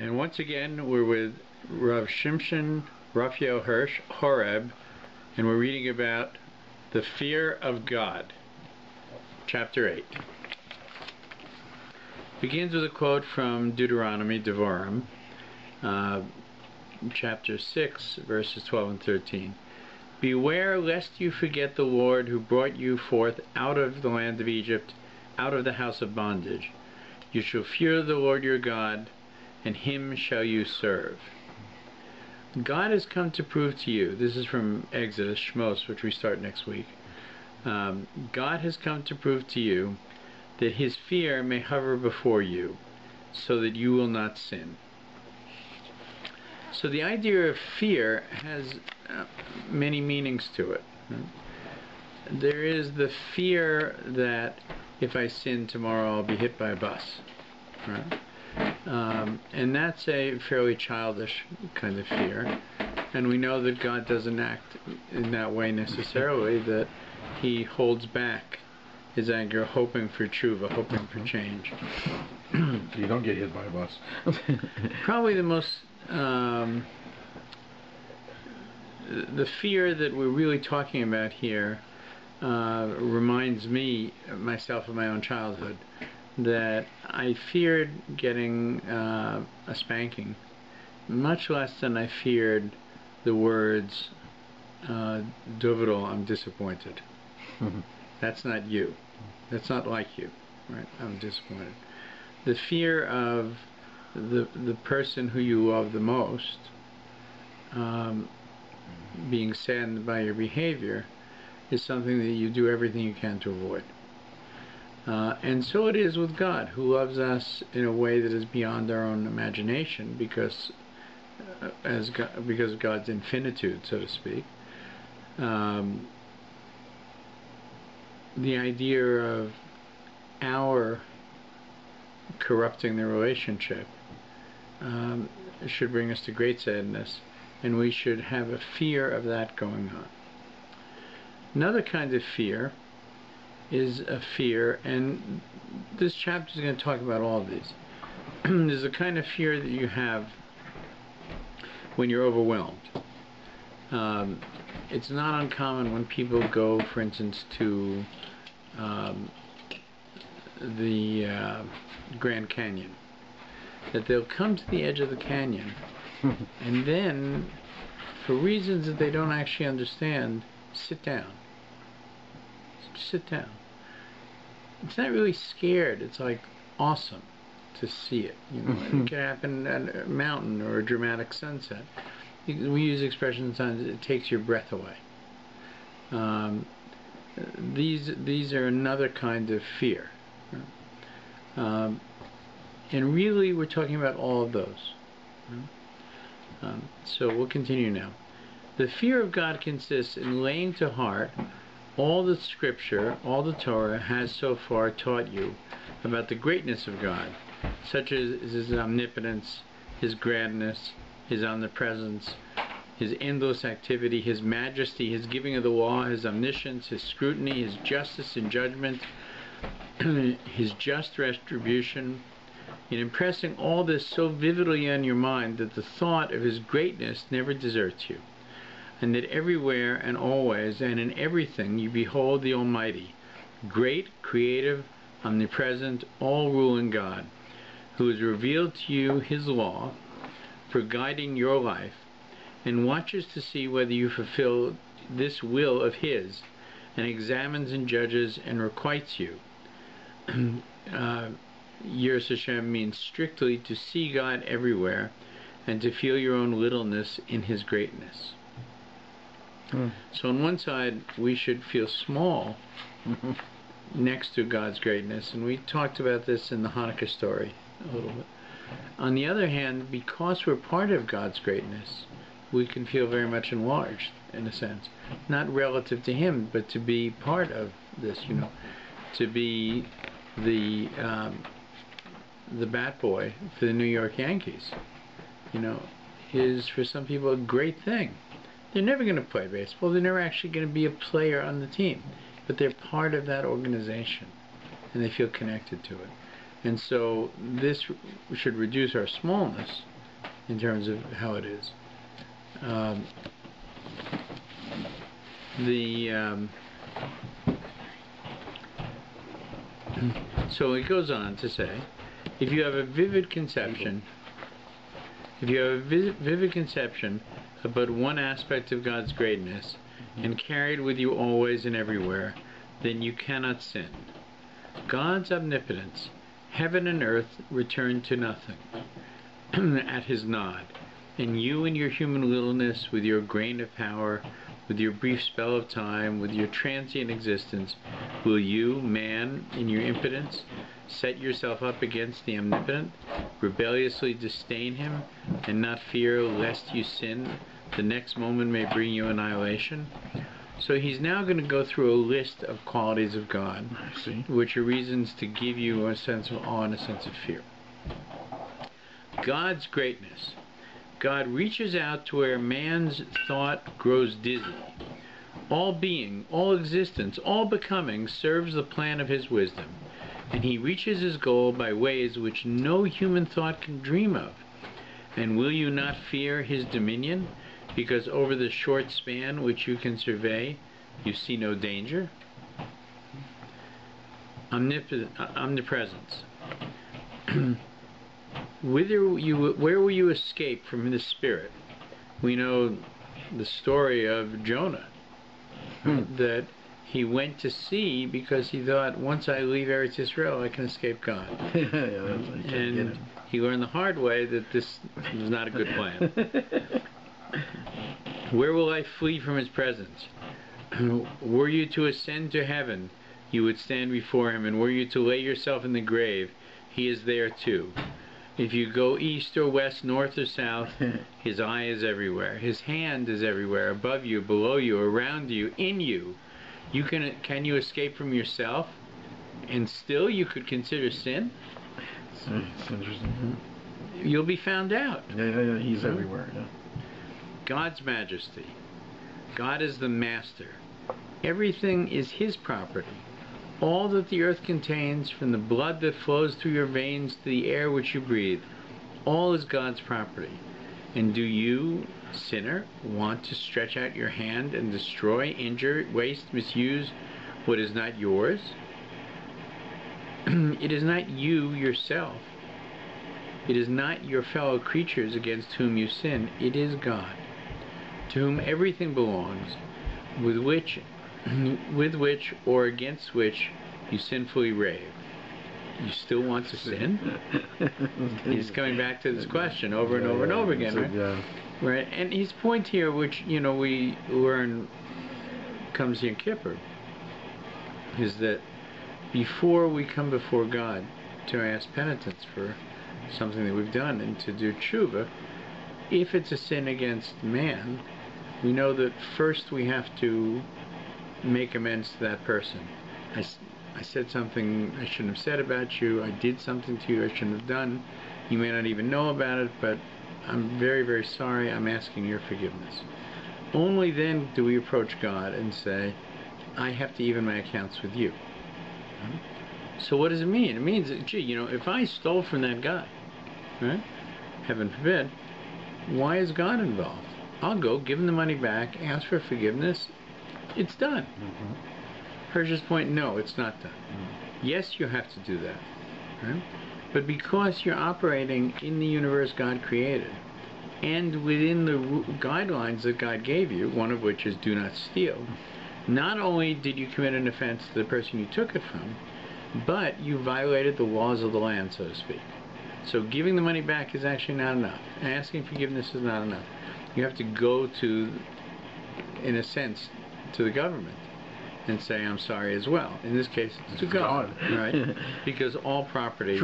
And once again, we're with Rabbi Shimson Raphael Hirsch, Horeb, and we're reading about the fear of God, chapter 8. Begins with a quote from Deuteronomy, Devarim, chapter 6, verses 12 and 13. Beware lest you forget the Lord who brought you forth out of the land of Egypt, out of the house of bondage. You shall fear the Lord your God, and him shall you serve. God has come to prove to you, this is from Exodus, Shmos, which we start next week. God has come to prove to you that his fear may hover before you, so that you will not sin. So the idea of fear has many meanings to it. There is the fear that if I sin tomorrow I'll be hit by a bus, right? And that's a fairly childish kind of fear, and we know that God doesn't act in that way necessarily, that he holds back his anger, hoping for tshuva, hoping for change. You don't get hit by a bus. Probably the most the fear that we're really talking about here reminds me, myself, of my own childhood, that I feared getting a spanking much less than I feared the words, Dovidal, I'm disappointed. That's not you. That's not like you, right? I'm disappointed. The fear of the person who you love the most being saddened by your behavior is something that you do everything you can to avoid. And so it is with God, who loves us in a way that is beyond our own imagination, because of God's infinitude, so to speak. The idea of our corrupting the relationship should bring us to great sadness, and we should have a fear of that going on. Another kind of fear is a fear, and this chapter is going to talk about all of these. There's a kind of fear that you have when you're overwhelmed. It's not uncommon when people go, for instance, to the Grand Canyon, that they'll come to the edge of the canyon and then, for reasons that they don't actually understand, sit down. Sit down. It's not really scared, it's like awesome to see it. You know, it can happen at a mountain or a dramatic sunset. We use expressions sometimes, it takes your breath away. These are another kind of fear. And really we're talking about all of those. So we'll continue now. The fear of God consists in laying to heart all that Scripture, all the Torah has so far taught you about the greatness of God, such as his omnipotence, his grandness, his omnipresence, his endless activity, his majesty, his giving of the law, his omniscience, his scrutiny, his justice and judgment, his just retribution. In impressing all this so vividly on your mind that the thought of his greatness never deserts you, and that everywhere and always and in everything you behold the Almighty, great, creative, omnipresent, all-ruling God, who has revealed to you his law for guiding your life, and watches to see whether you fulfill this will of his, and examines and judges and requites you. Yiras Hashem means strictly to see God everywhere and to feel your own littleness in his greatness. So on one side we should feel small next to God's greatness, and we talked about this in the Hanukkah story a little bit. On the other hand, because we're part of God's greatness, we can feel very much enlarged, in a sense, not relative to him, but to be part of this, you know, to be the bat boy for the New York Yankees, you know, is for some people a great thing. They're never going to play baseball. They're never actually going to be a player on the team, but they're part of that organization, and they feel connected to it. And so this should reduce our smallness in terms of how it is. So it goes on to say, if you have a vivid conception, about one aspect of God's greatness, and carried with you always and everywhere, then you cannot sin. God's omnipotence, heaven and earth return to nothing at His nod, and you in your human littleness, with your grain of power, with your brief spell of time, with your transient existence, will you, man, in your impotence, set yourself up against the omnipotent, rebelliously disdain Him, and not fear lest you sin the next moment may bring you annihilation? So he's now going to go through a list of qualities of God, which are reasons to give you a sense of awe and a sense of fear. God's greatness. God reaches out to where man's thought grows dizzy. All being, all existence, all becoming serves the plan of His wisdom, and He reaches His goal by ways which no human thought can dream of. And will you not fear His dominion, because over the short span which you can survey, you see no danger? Omnipresence. Where will you escape from the Spirit? We know the story of Jonah, that he went to sea because he thought, once I leave Eretz Israel, I can escape God. And he learned the hard way that this was not a good plan. Where will I flee from His presence? Were you to ascend to heaven, you would stand before Him, and were you to lay yourself in the grave, He is there too. If you go east or west, north or south, His eye is everywhere. His hand is everywhere, above you, below you, around you, in you. Can you escape from yourself, and still you could consider sin? It's interesting. You'll be found out. Yeah, He's everywhere. Yeah. God's majesty. God is the master. Everything is His property. All that the earth contains, from the blood that flows through your veins to the air which you breathe, all is God's property. And do you, sinner, want to stretch out your hand and destroy, injure, waste, misuse what is not yours? It is not you yourself. It is not your fellow creatures against whom you sin. It is God, to whom everything belongs, with which or against which you sinfully rave. You still want to sin? He's coming back to this question over and over and over again, right? Yeah. Right? And his point here, which we learn comes in Kippur, is that before we come before God to ask penitence for something that we've done and to do tshuva, if it's a sin against man, we know that first we have to make amends to that person. I said something I shouldn't have said about you. I did something to you I shouldn't have done. You may not even know about it, but I'm very, very sorry. I'm asking your forgiveness. Only then do we approach God and say, I have to even my accounts with you. So what does it mean? It means that, if I stole from that guy, right? Heaven forbid, why is God involved? I'll go, give him the money back, ask for forgiveness. It's done. Hirsch's point, no, it's not done. Yes, you have to do that. Right? But because you're operating in the universe God created, and within the guidelines that God gave you, one of which is do not steal, not only did you commit an offense to the person you took it from, but you violated the laws of the land, so to speak. So giving the money back is actually not enough. And asking forgiveness is not enough. You have to go to, in a sense, to the government and say, I'm sorry as well. In this case, it's to God, right? Because all property,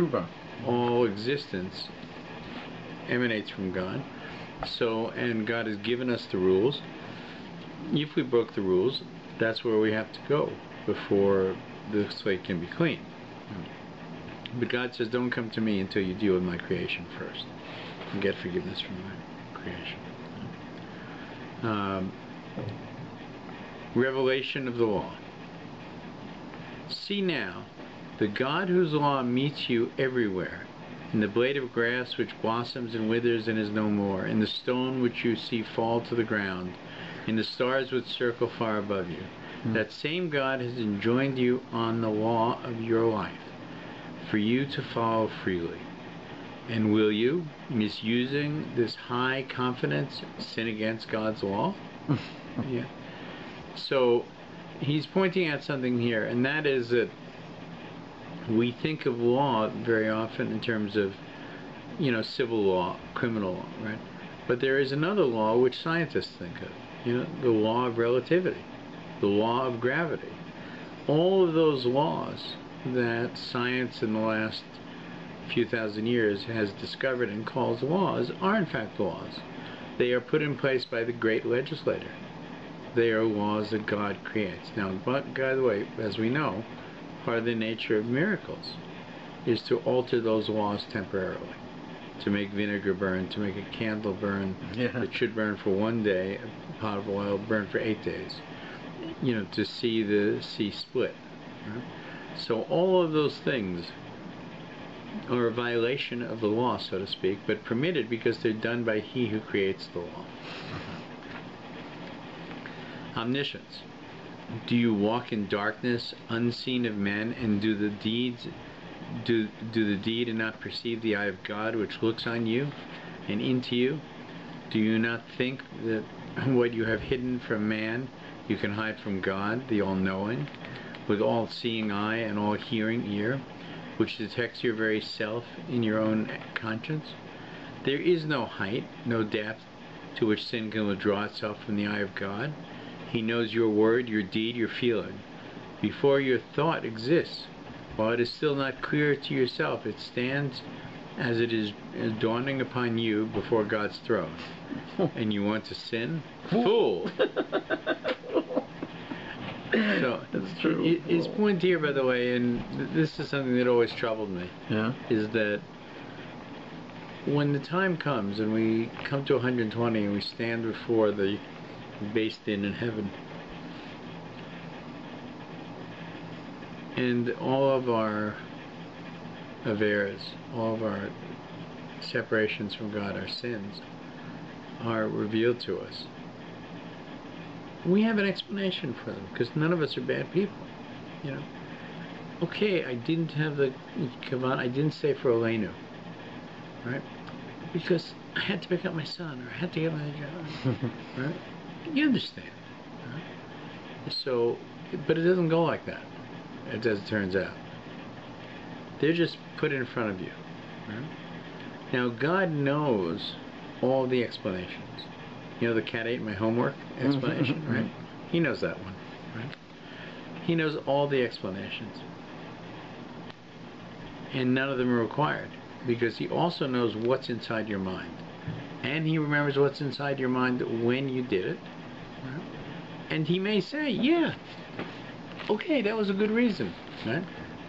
all existence emanates from God. So, and God has given us the rules. If we broke the rules, that's where we have to go before the slate can be clean. But God says, don't come to me until you deal with my creation first and get forgiveness from my creation. Revelation of the law. See now, the God whose law meets you everywhere in the blade of grass which blossoms and withers and is no more, in the stone which you see fall to the ground, in the stars which circle far above you. That same God has enjoined you on the law of your life, for you to follow freely. And will you, misusing this high confidence, sin against God's law? Yeah. So he's pointing out something here, and that is that we think of law very often in terms of, civil law, criminal law, right? But there is another law which scientists think of, the law of relativity, the law of gravity. All of those laws that science in the last few thousand years has discovered and calls laws are in fact laws. They are put in place by the great legislator. They are laws that God creates. Now, by the way, as we know, part of the nature of miracles is to alter those laws temporarily, to make vinegar burn, to make a candle burn that should burn for 1 day, a pot of oil burn for 8 days, to see the sea split. Right? So all of those things are a violation of the law, so to speak, but permitted because they're done by He who creates the law. Omniscience. Do you walk in darkness, unseen of men, and do the deed and not perceive the eye of God which looks on you and into you? Do you not think that what you have hidden from man you can hide from God, the all-knowing, with all-seeing eye and all-hearing ear, which detects your very self in your own conscience? There is no height, no depth to which sin can withdraw itself from the eye of God. He knows your word, your deed, your feeling. Before your thought exists, while it is still not clear to yourself, it stands as it is dawning upon you before God's throne. And you want to sin? Fool! So, that's true. His point here, by the way, and this is something that always troubled me, is that when the time comes and we come to 120 and we stand before the based in heaven, and all of our averes, all of our separations from God, our sins, are revealed to us, we have an explanation for them, because none of us are bad people. Okay, I didn't have the kavan, I didn't say for Elenu, right? Because I had to pick up my son, or I had to get my job, right? You understand, right? So, but it doesn't go like that, as it turns out. They're just put in front of you, right? Now, God knows all the explanations. The cat ate my homework explanation, right? He knows that one, right? He knows all the explanations. And none of them are required, because He also knows what's inside your mind. And He remembers what's inside your mind when you did it. Right? And He may say, yeah, okay, that was a good reason, right?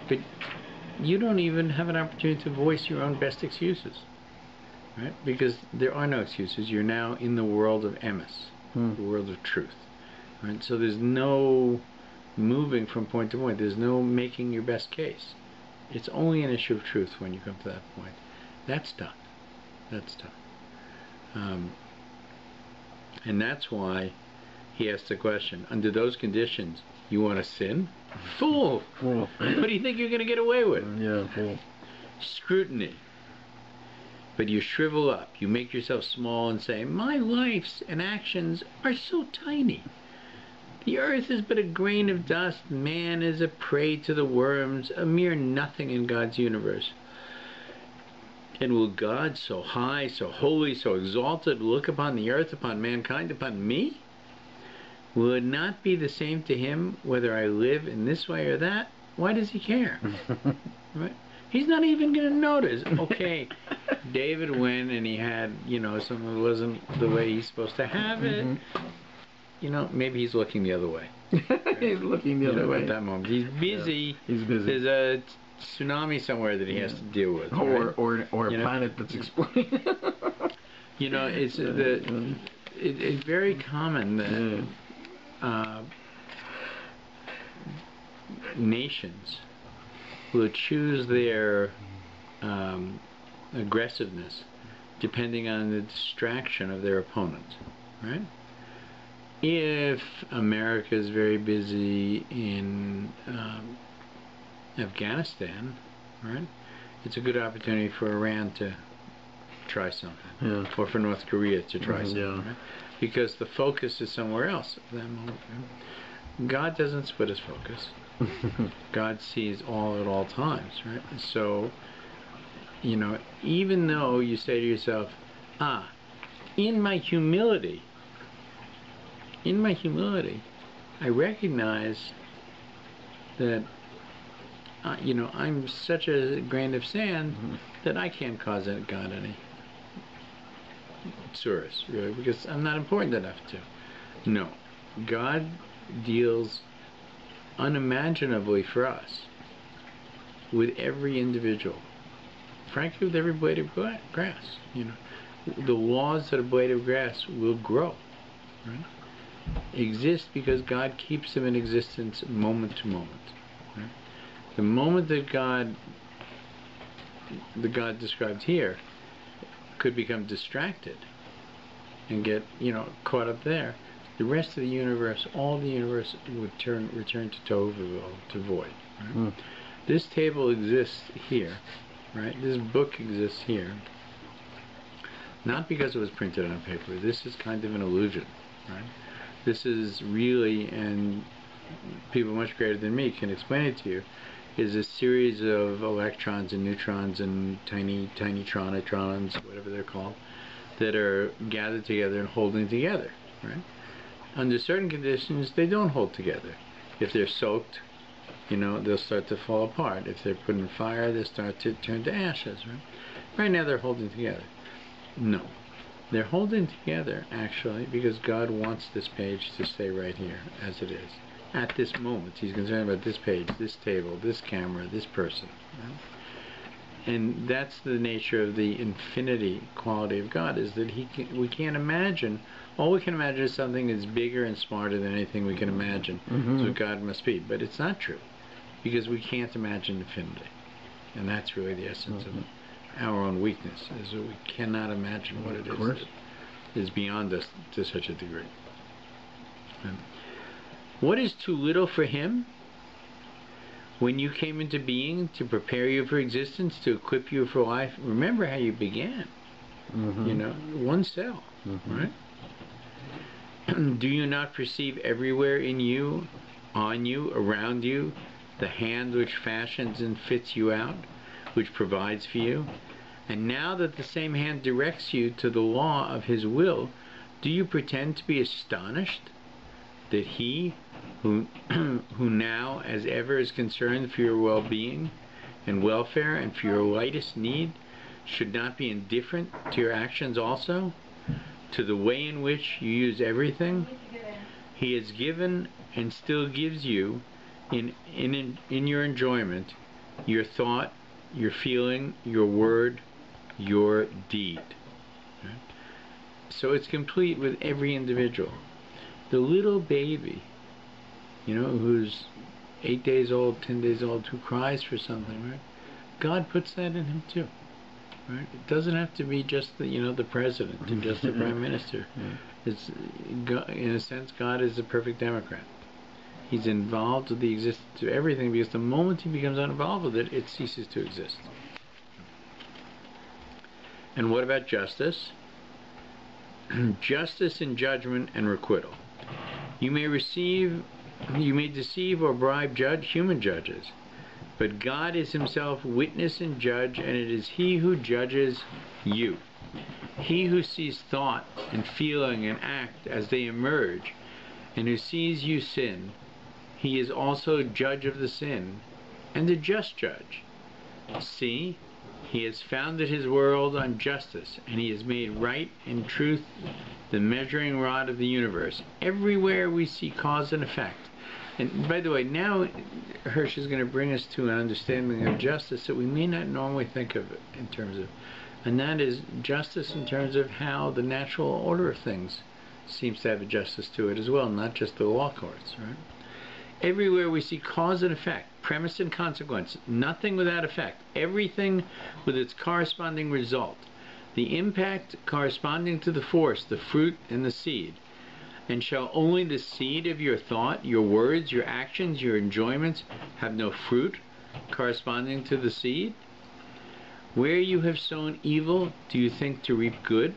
But you don't even have an opportunity to voice your own best excuses. Right? Because there are no excuses. You're now in the world of emes, the world of truth. Right? So there's no moving from point to point. There's no making your best case. It's only an issue of truth when you come to that point. That's done. That's done. And that's why He asked the question, under those conditions, you want to sin? Fool! What do you think you're going to get away with? Fool. Scrutiny. But you shrivel up, you make yourself small and say, my lives and actions are so tiny. The earth is but a grain of dust, man is a prey to the worms, a mere nothing in God's universe. And will God, so high, so holy, so exalted, look upon the earth, upon mankind, upon me? Will it not be the same to Him whether I live in this way or that? Why does He care? Right? He's not even going to notice. Okay, David went and he had, something that wasn't the way he's supposed to have it. Maybe he's looking the other way. He's looking the other way. At that moment. He's busy. He's busy. There's a tsunami somewhere that he has to deal with. Or a planet that's exploding. It's very common that nations will choose their aggressiveness, depending on the distraction of their opponent, right? If America is very busy in Afghanistan, right, it's a good opportunity for Iran to try something, or for North Korea to try something, right? Because the focus is somewhere else at that moment. Right? God doesn't split his focus. God sees all at all times, right? So, you know, even though you say to yourself, in my humility, I recognize that, you know, I'm such a grain of sand that I can't cause God any service, really, because I'm not important enough to. No. God deals unimaginably for us with every individual. Frankly, with every blade of grass. You know, the laws that a blade of grass will grow, right, exist because God keeps them in existence moment to moment. Right? The moment that the God described here could become distracted and get, you know, caught up there, the rest of the universe, all the universe would return to tohu, to void. Right? This table exists here, right? This book exists here, not because it was printed on paper. This is kind of an illusion, right? This is really, and people much greater than me can explain it to you, is a series of electrons and neutrons and tiny tronetrons, whatever they're called, that are gathered together and holding together, right? Under certain conditions, they don't hold together. If they're soaked, you know, they'll start to fall apart. If they're put in fire, they'll start to turn to ashes, right? Right now, they're holding together. No. They're holding together, actually, because God wants this page to stay right here, as it is. At this moment, he's concerned about this page, this table, this camera, this person. Right? And that's the nature of the infinity quality of God, is that we can't imagine. All we can imagine is something that's bigger and smarter than anything we can imagine. That's what God must be. But it's not true, because we can't imagine infinity. And that's really the essence of our own weakness, is that we cannot imagine what it is that is beyond us to such a degree. What is too little for him? When you came into being to prepare you for existence, to equip you for life, remember how you began. You know, one cell, right? Do you not perceive everywhere in you, on you, around you, the hand which fashions and fits you out, which provides for you? And now that the same hand directs you to the law of his will, do you pretend to be astonished that he, who now as ever is concerned for your well-being and welfare and for your lightest need, should not be indifferent to your actions also, to the way in which you use everything he has given and still gives you in your enjoyment, your thought, your feeling, your word, your deed. Right? So it's complete with every individual. The little baby, you know, who's 8 days old, 10 days old, who cries for something, right? God puts that in him too, right? It doesn't have to be just the, you know, the president and just the prime minister. It's, in a sense, God is the perfect Democrat. He's involved with the existence of everything, because the moment he becomes uninvolved with it, it ceases to exist. And what about justice? Justice in judgment and requital. You may deceive or bribe human judges, but God is himself witness and judge, and it is he who judges you. He who sees thought and feeling and act as they emerge, and who sees you sin, he is also judge of the sin, and a just judge. See, he has founded his world on justice, and he has made right and truth the measuring rod of the universe. Everywhere we see cause and effect. And by the way, now Hirsch is going to bring us to an understanding of justice that we may not normally think of in terms of, and that is justice in terms of how the natural order of things seems to have a justice to it as well, not just the law courts, right? Everywhere we see cause and effect, premise and consequence, nothing without effect, everything with its corresponding result, the impact corresponding to the force, the fruit, and the seed. And shall only the seed of your thought, your words, your actions, your enjoyments have no fruit corresponding to the seed? Where you have sown evil, do you think to reap good?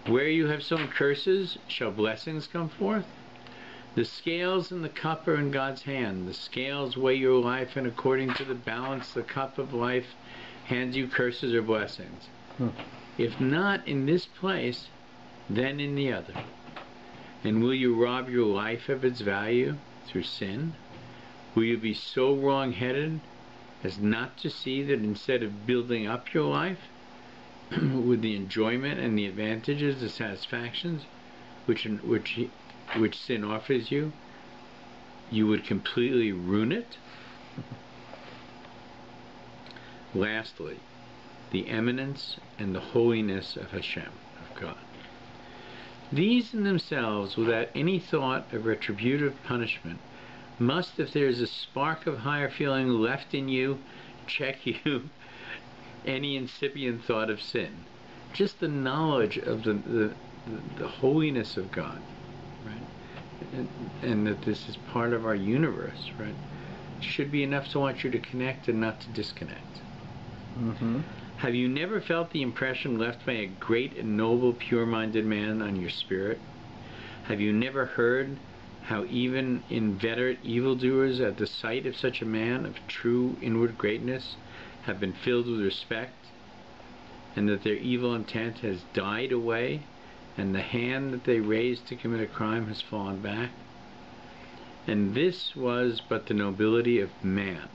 Where you have sown curses, shall blessings come forth? The scales and the cup are in God's hand. The scales weigh your life, and according to the balance, the cup of life hands you curses or blessings. If not in this place, then in the other. And will you rob your life of its value through sin? Will you be so wrong-headed as not to see that instead of building up your life with the enjoyment and the advantages, the satisfactions which sin offers you, you would completely ruin it? Lastly, the eminence and the holiness of Hashem, of God. These in themselves, without any thought of retributive punishment, must, if there is a spark of higher feeling left in you, check you any incipient thought of sin. Just the knowledge of the holiness of God, right? And that this is part of our universe, right? Should be enough to want you to connect and not to disconnect. Have you never felt the impression left by a great and noble, pure-minded man on your spirit? Have you never heard how even inveterate evildoers, at the sight of such a man of true inward greatness, have been filled with respect, and that their evil intent has died away, and the hand that they raised to commit a crime has fallen back? And this was but the nobility of man.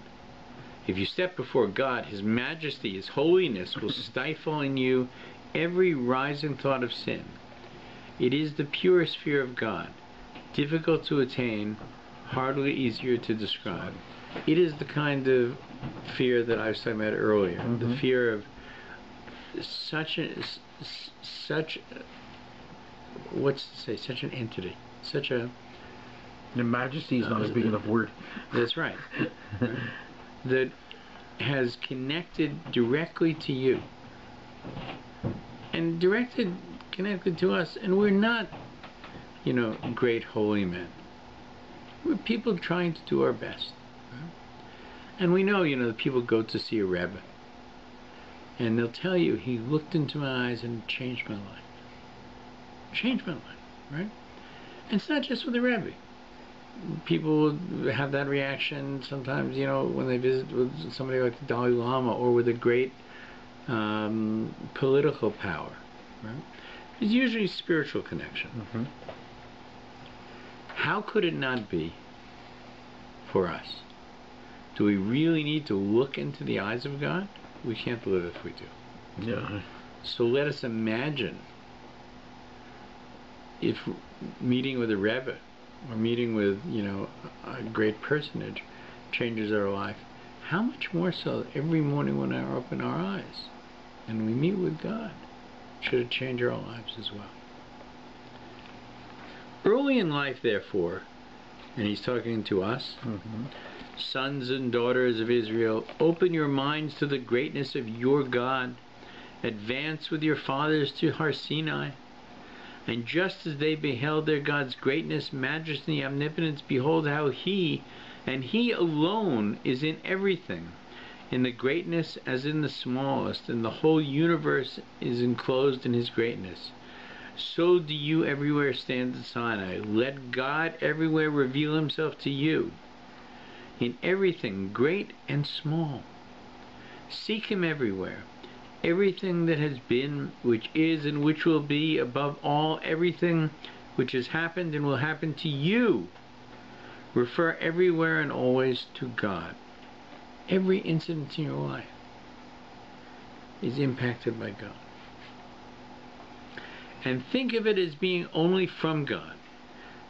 If you step before God, His majesty, His holiness will stifle in you every rising thought of sin. It is the purest fear of God, difficult to attain, hardly easier to describe. It is the kind of fear that I was talking about earlier, the fear of such an entity, such a... The majesty is not as big enough word. That's right. That has connected directly to you and connected to us, and we're not, great holy men. We're people trying to do our best, right? And we know, the people go to see a Rebbe, and they'll tell you, he looked into my eyes and changed my life. Changed my life, right? And it's not just with the Rebbe. People have that reaction sometimes, when they visit with somebody like the Dalai Lama or with a great political power, right? It's usually spiritual connection. How could it not be for us? Do we really need to look into the eyes of God? We can't live if we do. Yeah. So let us imagine if meeting with a Rebbe or meeting with, a great personage changes our life. How much more so every morning when I open our eyes and we meet with God, should it change our lives as well? Early in life, therefore, and he's talking to us, sons and daughters of Israel, open your minds to the greatness of your God. Advance with your fathers to Har Sinai. And just as they beheld their God's greatness, majesty, omnipotence, behold how He, and He alone, is in everything, in the greatness as in the smallest, and the whole universe is enclosed in His greatness. So do you everywhere stand at Sinai. Let God everywhere reveal Himself to you, in everything, great and small. Seek Him everywhere. Everything that has been, which is, and which will be, above all, everything which has happened and will happen to you. Refer everywhere and always to God. Every incident in your life is impacted by God. And think of it as being only from God.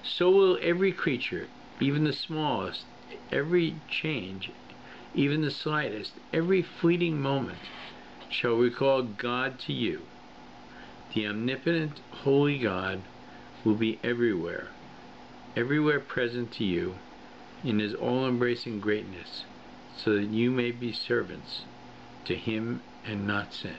So will every creature, even the smallest, every change, even the slightest, every fleeting moment, shall recall God to you. The omnipotent, holy God will be everywhere present to you in His all-embracing greatness, so that you may be servants to him and not sin.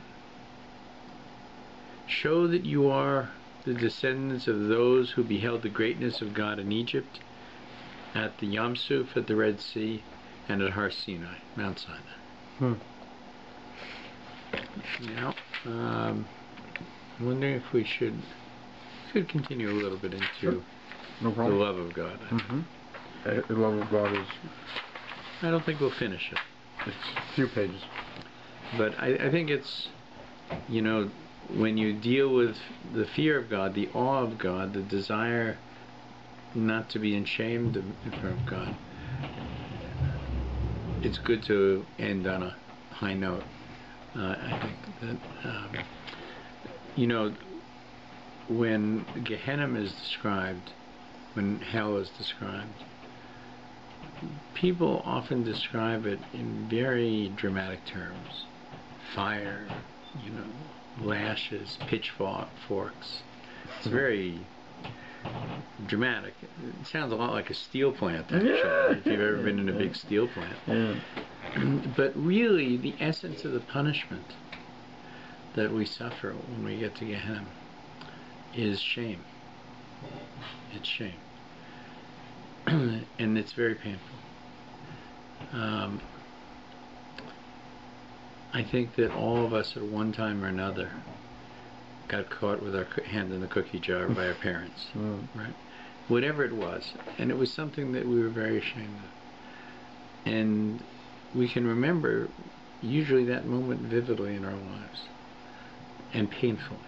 Show that you are the descendants of those who beheld the greatness of God in Egypt, at the Yam Suf, at the Red Sea, and at Har Sinai, Mount Sinai. Now, I'm wondering if we could continue a little bit into No the problem. love of God. The love of God is... I don't think we'll finish it. It's a few pages. But I think it's, you know, when you deal with the fear of God, the awe of God, the desire not to be ashamed in front of God, it's good to end on a high note. I think that, you know, when Gehenna is described, when hell is described, people often describe it in very dramatic terms. Fire, you know, lashes, pitchforks. It's very dramatic. It sounds a lot like a steel plant, actually, if you've ever been in a big steel plant. But really, the essence of the punishment that we suffer when we get to Gehenna is shame. It's shame. And it's very painful. I think that all of us at one time or another got caught with our hand in the cookie jar by our parents, right? Whatever it was. And it was something that we were very ashamed of. And we can remember usually that moment vividly in our lives, and painfully.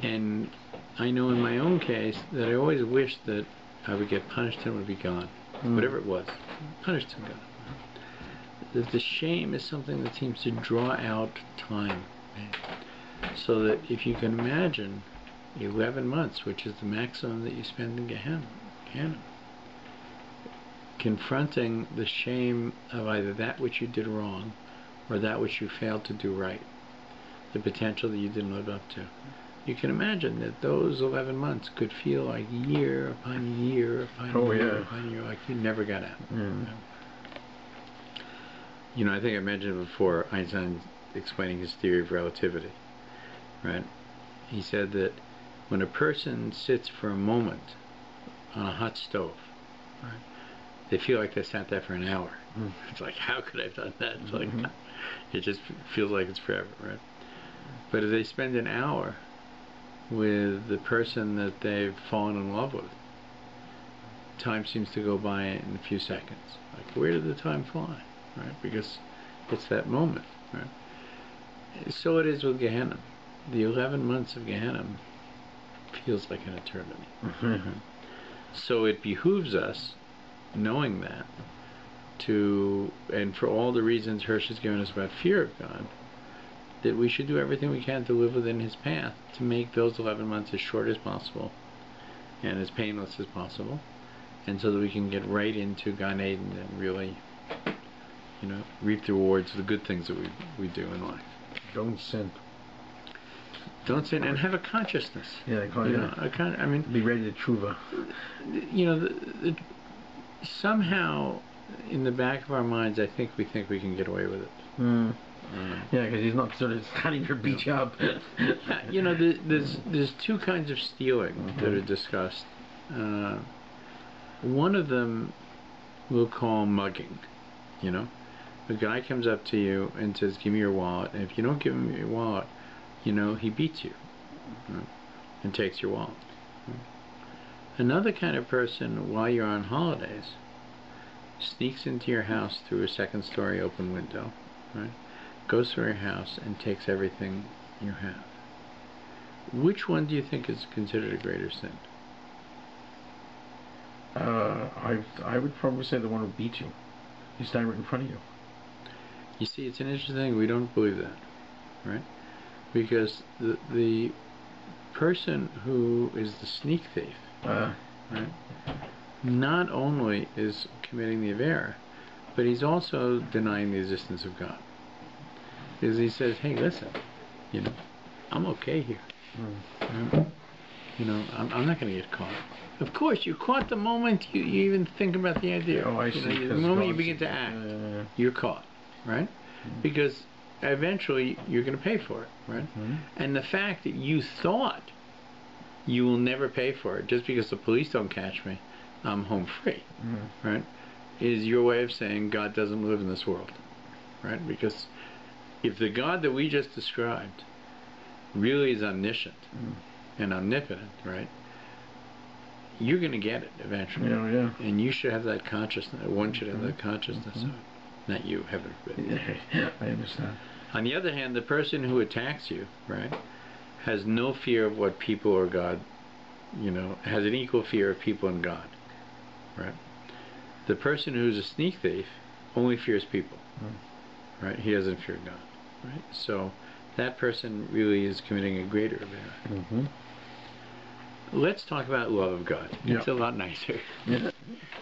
And I know in my own case that I always wished that I would get punished and it would be gone. Whatever it was, punished and gone. That the shame is something that seems to draw out time. So that if you can imagine 11 months, which is the maximum that you spend in Gehenna, confronting the shame of either that which you did wrong or that which you failed to do right, the potential that you didn't live up to. You can imagine that those 11 months could feel like year upon year upon year upon year, like you never got out. You know, I think I mentioned before Einstein explaining his theory of relativity, right? He said that when a person sits for a moment on a hot stove, right, they feel like they sat there for an hour. It's like, how could I have done that? It's like, it just feels like it's forever, right? But if they spend an hour with the person that they've fallen in love with, time seems to go by in a few seconds. Like, where did the time fly? Right? Because it's that moment, right? So it is with Gehenna. The 11 months of Gehenna feels like an eternity. So it behooves us, knowing that, and for all the reasons Hirsch has given us about fear of God, that we should do everything we can to live within his path, to make those 11 months as short as possible and as painless as possible, and so that we can get right into Gan Eden and really, you know, reap the rewards of the good things that we do in life. Don't sin. Don't sin, and have a consciousness. Yeah, I mean, be ready to tshuva. You know, somehow in the back of our minds, I think we can get away with it. Yeah, because he's not sort of starting to beat you up. You know, there's two kinds of stealing that are discussed. One of them we'll call mugging. You know, a guy comes up to you and says, "Give me your wallet," and if you don't give him your wallet, you know, he beats you, right, and takes your wallet. Another kind of person, while you're on holidays, sneaks into your house through a second-story open window, right? Goes through your house and takes everything you have. Which one do you think is considered a greater sin? I would probably say the one who beats you. He's standing right in front of you. You see, it's an interesting thing. We don't believe that, right? Because the person who is the sneak thief, right, not only is committing the avera, but he's also denying the existence of God. Because he says, "Hey, listen, you know, I'm okay here." You know, I'm not going to get caught. Of course, you're caught the moment you even think about the idea. Oh, I see. You know, the moment you begin to act, you're caught, right? Because eventually you're going to pay for it, right? And the fact that you thought you will never pay for it just because the police don't catch me, I'm home free, right? Is your way of saying God doesn't live in this world, right? Because if the God that we just described really is omniscient and omnipotent, right? You're going to get it eventually. And you should have that consciousness. One should have that consciousness of it. Not you, heaven forbid. I understand. On the other hand, the person who attacks you, right, has no fear of what people or God, you know, has an equal fear of people and God, right? The person who's a sneak thief only fears people, right? He doesn't fear God, right? So that person really is committing a greater error. Let's talk about love of God. It's a lot nicer.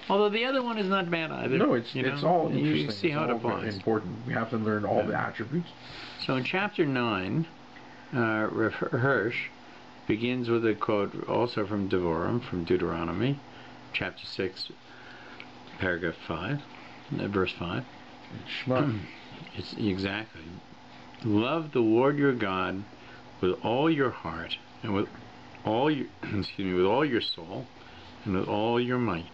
Although the other one is not bad either. No, it's all interesting. You see how it applies. Important. We have to learn all the attributes. So in chapter 9, Hirsch begins with a quote also from Devarim, from Deuteronomy, chapter 6, paragraph 5, verse 5. It's exactly. Love the Lord your God with all your heart and with all your with all your soul and with all your might.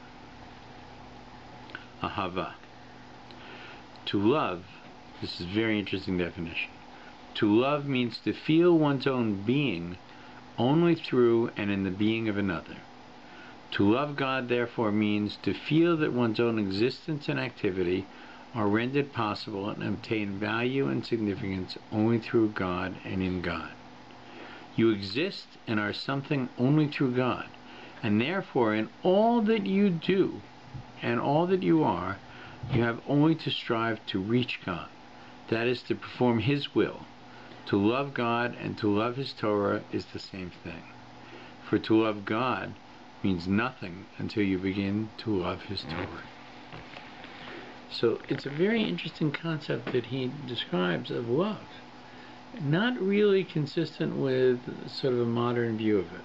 Ahava. To love, this is a very interesting definition. To love means to feel one's own being only through and in the being of another. To love God, therefore, means to feel that one's own existence and activity are rendered possible and obtain value and significance only through God and in God. You exist and are something only through God, and therefore in all that you do and all that you are, you have only to strive to reach God. That is, to perform His will. To love God and to love His Torah is the same thing. For to love God means nothing until you begin to love His Torah. So it's a very interesting concept that he describes of love. Not really consistent with sort of a modern view of it.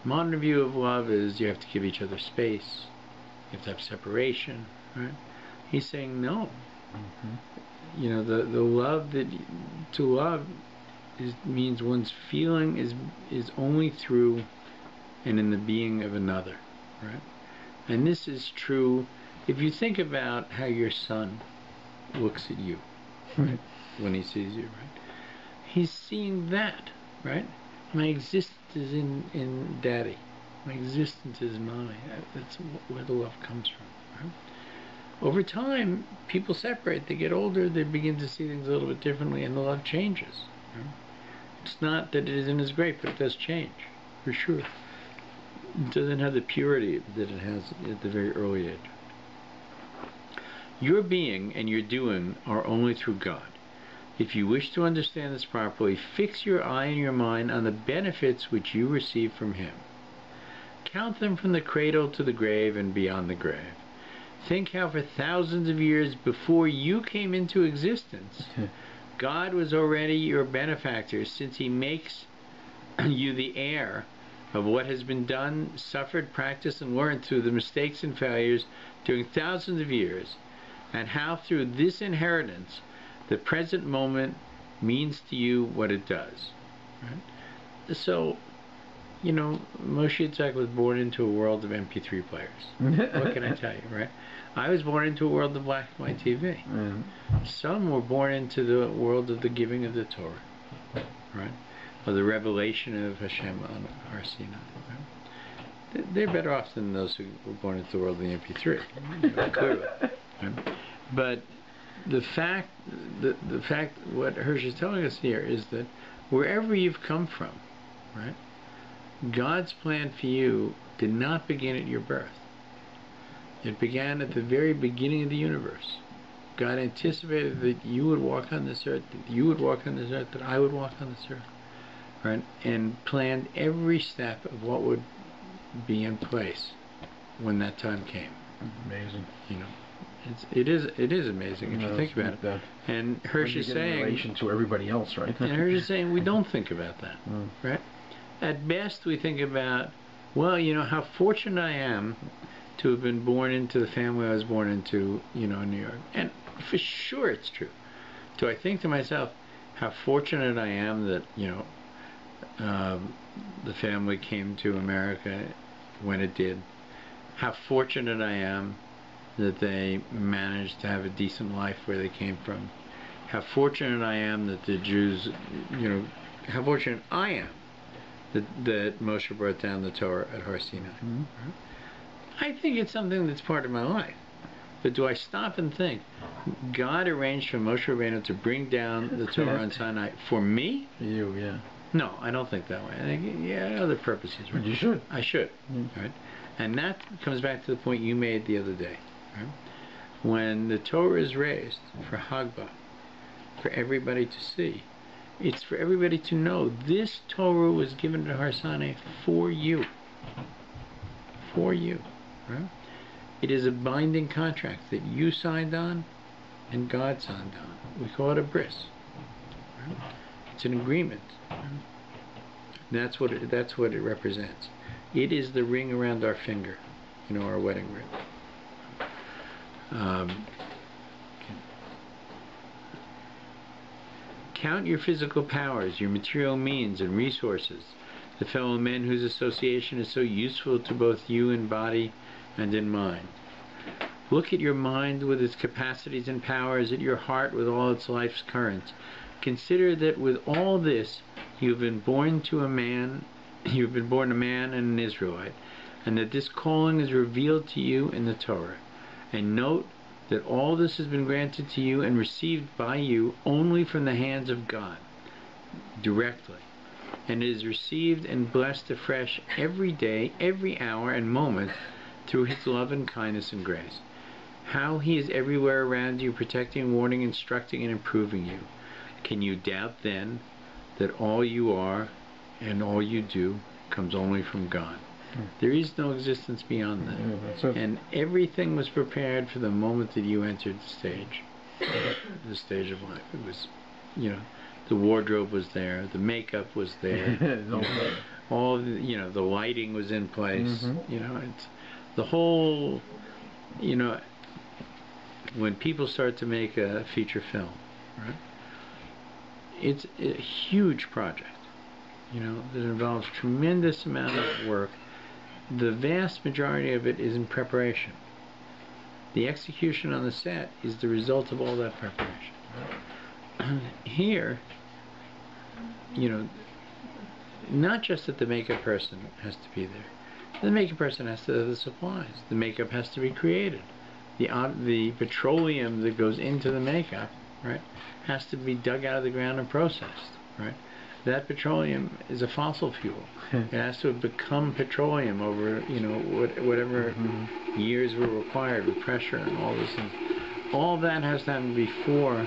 Modern view of love is you have to give each other space, you have to have separation, right? He's saying no. You know, the love that to love means one's feeling is only through and in the being of another, right? And this is true if you think about how your son looks at you, right? When he sees you, right? He's seeing that, right? My existence is in Daddy. My existence is Mommy. That's where the love comes from, right? Over time, people separate. They get older. They begin to see things a little bit differently, and the love changes. Right? It's not that it isn't as great, but it does change, for sure. It doesn't have the purity that it has at the very early age. Your being and your doing are only through God. If you wish to understand this properly, fix your eye and your mind on the benefits which you receive from Him. Count them from the cradle to the grave and beyond the grave. Think how for thousands of years before you came into existence, God was already your benefactor, since He makes you the heir of what has been done, suffered, practiced, and learned through the mistakes and failures during thousands of years, and how through this inheritance the present moment means to you what it does. Right? So, you know, Moshe Yitzhak was born into a world of MP3 players. What can I tell you, right? I was born into a world of black and white TV. Some were born into the world of the giving of the Torah, right? Or the revelation of Hashem on Har Sinai. Right? They're better off than those who were born into the world of the MP3, clearly. Right? But the fact, what Hirsch is telling us here is that wherever you've come from, right, God's plan for you did not begin at your birth. It began at the very beginning of the universe. God anticipated that you would walk on this earth, that you would walk on this earth, that I would walk on this earth, right, and planned every step of what would be in place when that time came. Amazing. You know. It is amazing if you think about it. And Hirsch is saying, in relation to everybody else, right? And Hirsch is saying we don't think about that, right? At best, we think about, well, you know, how fortunate I am to have been born into the family I was born into, you know, in New York. And for sure it's true. Do I think to myself, how fortunate I am that, you know, the family came to America when it did? How fortunate I am that they managed to have a decent life where they came from? How fortunate I am that the Jews, you know, how fortunate I am that Moshe brought down the Torah at Har Sinai. Mm-hmm. I think it's something that's part of my life. But do I stop and think, God arranged for Moshe Rabbeinu to bring down the Torah on Sinai for me? You, yeah. No, I don't think that way. I think, yeah, other purposes. Right? You should. I should. Right? And that comes back to the point you made the other day. Right? When the Torah is raised for Hagbah, for everybody to see, it's for everybody to know this Torah was given to Har Sinai for you. For you. Right? It is a binding contract that you signed on and God signed on. We call it a bris. Right? It's an agreement. Right? That's what it represents. It is the ring around our finger, you know, our wedding ring. Count your physical powers, your material means and resources, the fellow men whose association is so useful to both you in body and in mind. Look at your mind with its capacities and powers, at your heart with all its life's currents. Consider that with all this you have been born a man and an Israelite, and that this calling is revealed to you in the Torah. And note that all this has been granted to you and received by you only from the hands of God, directly. And it is received and blessed afresh every day, every hour and moment through His love and kindness and grace. How He is everywhere around you, protecting, warning, instructing, and improving you. Can you doubt then that all you are and all you do comes only from God? There is no existence beyond that. Yeah, and everything was prepared for the moment that you entered the stage of life. It was, you know, the wardrobe was there, the makeup was there, all the, you know, the lighting was in place. You know, it's the whole, you know, when people start to make a feature film, right? It's a huge project, you know, that involves tremendous amount of work. The vast majority of it is in preparation. The execution on the set is the result of all that preparation. Here, you know, not just that the makeup person has to be there. The makeup person has to have the supplies. The makeup has to be created. The petroleum that goes into the makeup, right, has to be dug out of the ground and processed, right? That petroleum is a fossil fuel. It has to have become petroleum over, you know, whatever years were required with pressure and all those things. All that has to happen before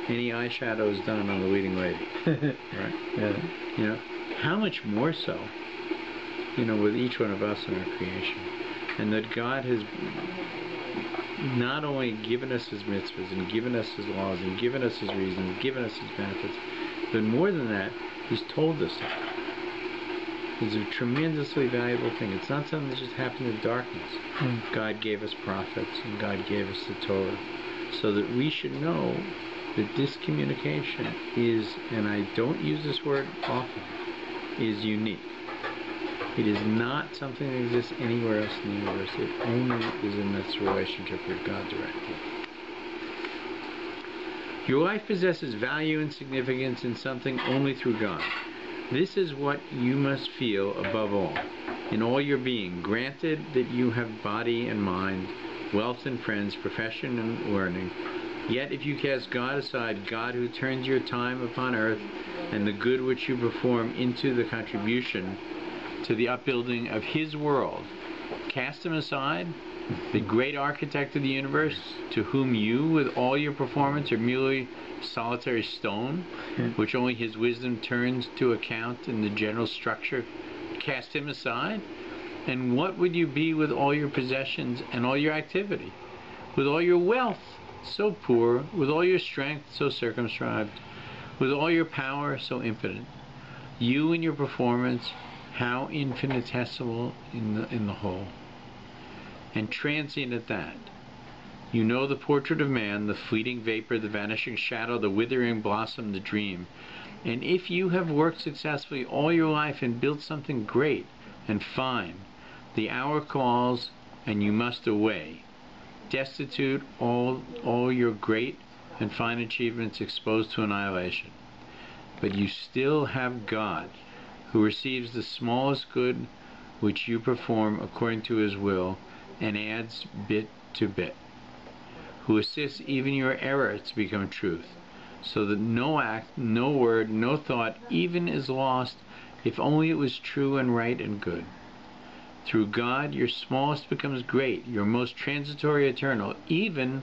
any eyeshadow is done on the leading lady, right? Yeah. You know, how much more so, you know, with each one of us in our creation, and that God has not only given us His mitzvahs and given us His laws and given us His reasons, given us His benefits, but more than that, He's told us that. It's a tremendously valuable thing. It's not something that just happened in darkness. God gave us prophets and God gave us the Torah so that we should know that this communication is, and I don't use this word often, is unique. It is not something that exists anywhere else in the universe. It only is in this relationship with God directly. Your life possesses value and significance in something only through God. This is what you must feel above all, in all your being. Granted that you have body and mind, wealth and friends, profession and learning, yet if you cast God aside, God who turns your time upon earth and the good which you perform into the contribution to the upbuilding of His world, cast Him aside, the great architect of the universe, to whom you, with all your performance, are merely solitary stone, which only His wisdom turns to account in the general structure, cast Him aside? And what would you be with all your possessions and all your activity? With all your wealth, so poor, with all your strength, so circumscribed, with all your power, so impotent? You and your performance, how infinitesimal in the whole, and transient at that. You know the portrait of man, the fleeting vapor, the vanishing shadow, the withering blossom, the dream. And if you have worked successfully all your life and built something great and fine, the hour calls and you must away, destitute, all your great and fine achievements exposed to annihilation. But you still have God, who receives the smallest good which you perform according to His will, and adds bit to bit, who assists even your error to become truth, so that no act, no word, no thought even is lost, if only it was true and right and good. Through God, your smallest becomes great, your most transitory eternal, even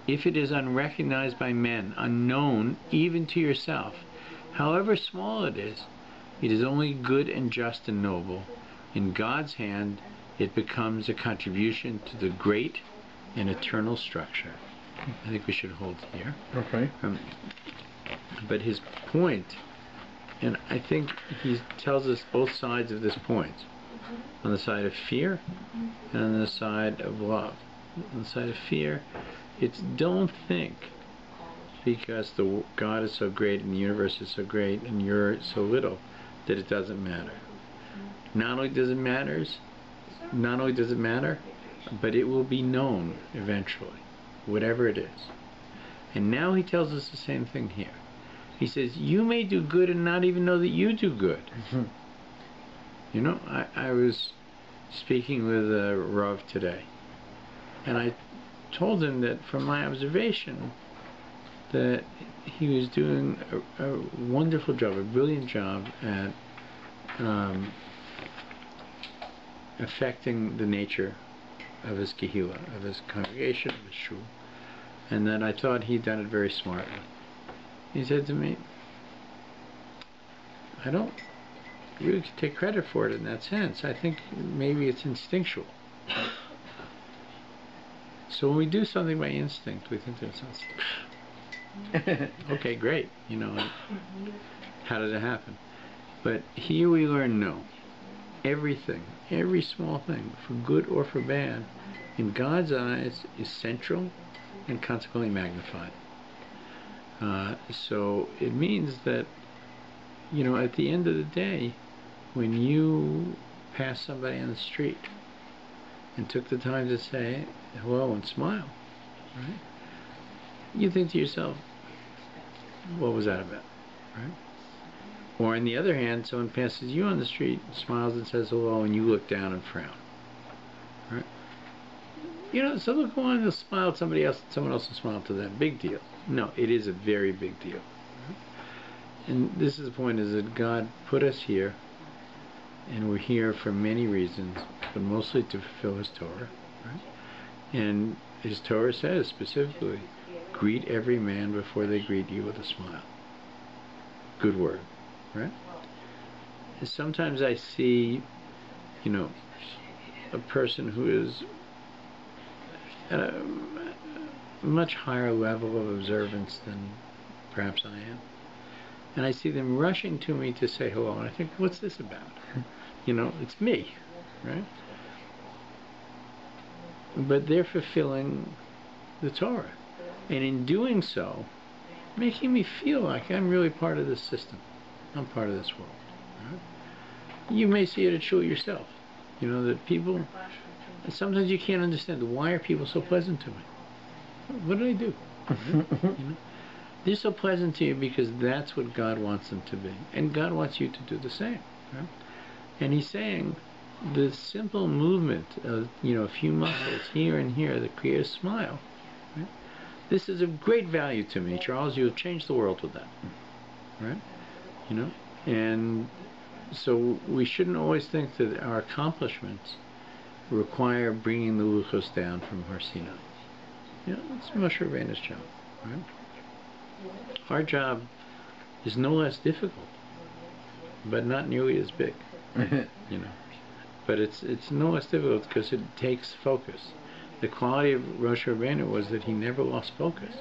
if it is unrecognized by men, unknown even to yourself. However small it is only good and just and noble. In God's hand, it becomes a contribution to the great and eternal structure. I think we should hold here. Okay. But his point, and I think he tells us both sides of this point, on the side of fear and on the side of love. On the side of fear, it's don't think because God is so great and the universe is so great and you're so little that it doesn't matter. Not only does it matter, but it will be known eventually, whatever it is. And now he tells us the same thing here. He says, you may do good and not even know that you do good. Mm-hmm. You know, I was speaking with Rav today, and I told him that from my observation that he was doing a wonderful job, a brilliant job at affecting the nature of his kehillah, of his congregation, of his shul, and that I thought he'd done it very smartly. He said to me, I don't really take credit for it in that sense. I think maybe it's instinctual. So when we do something by instinct, we think there's something. Okay, great. You know, how did it happen? But here we learn no. Everything, every small thing, for good or for bad, in God's eyes is central and consequently magnified. So it means that, you know, at the end of the day, when you pass somebody on the street and took the time to say hello and smile, right? You think to yourself, what was that about, right? Or on the other hand, someone passes you on the street, smiles and says hello, and you look down and frown, right? You know, some will go on and smile at somebody else, and someone else will smile to them. Big deal. No, it is a very big deal. Right? And this is the point, is that God put us here, and we're here for many reasons, but mostly to fulfill His Torah, right? And His Torah says specifically, greet every man before they greet you with a smile. Good word, right? And sometimes I see, you know, a person who is at a much higher level of observance than perhaps I am. And I see them rushing to me to say hello, and I think, what's this about? You know, it's me, right? But they're fulfilling the Torah. And in doing so, making me feel like I'm really part of this system. I'm part of this world. Right? You may see it at shul yourself. You know, that people, sometimes you can't understand, why are people so pleasant to me? What did I do? You know? They're so pleasant to you because that's what God wants them to be. And God wants you to do the same. Right? And He's saying the simple movement of, you know, a few muscles here and here that create a smile. Right? This is of great value to me, Charles. You have changed the world with that. Right? You know? And so we shouldn't always think that our accomplishments require bringing the luchos down from Har Sinai. You know, it's Moshe Rabbeinu's job. Right? Our job is no less difficult, but not nearly as big. You know, but it's no less difficult because it takes focus. The quality of Moshe Rabbeinu was that he never lost focus.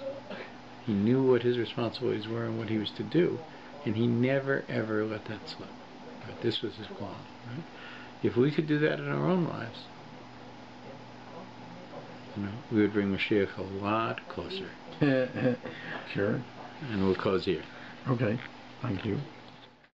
He knew what his responsibilities were and what he was to do, and he never ever let that slip. Right? This was his quality. Right? If we could do that in our own lives, we would bring Mashiach a lot closer. Sure. And we'll close here. Okay. Thank you.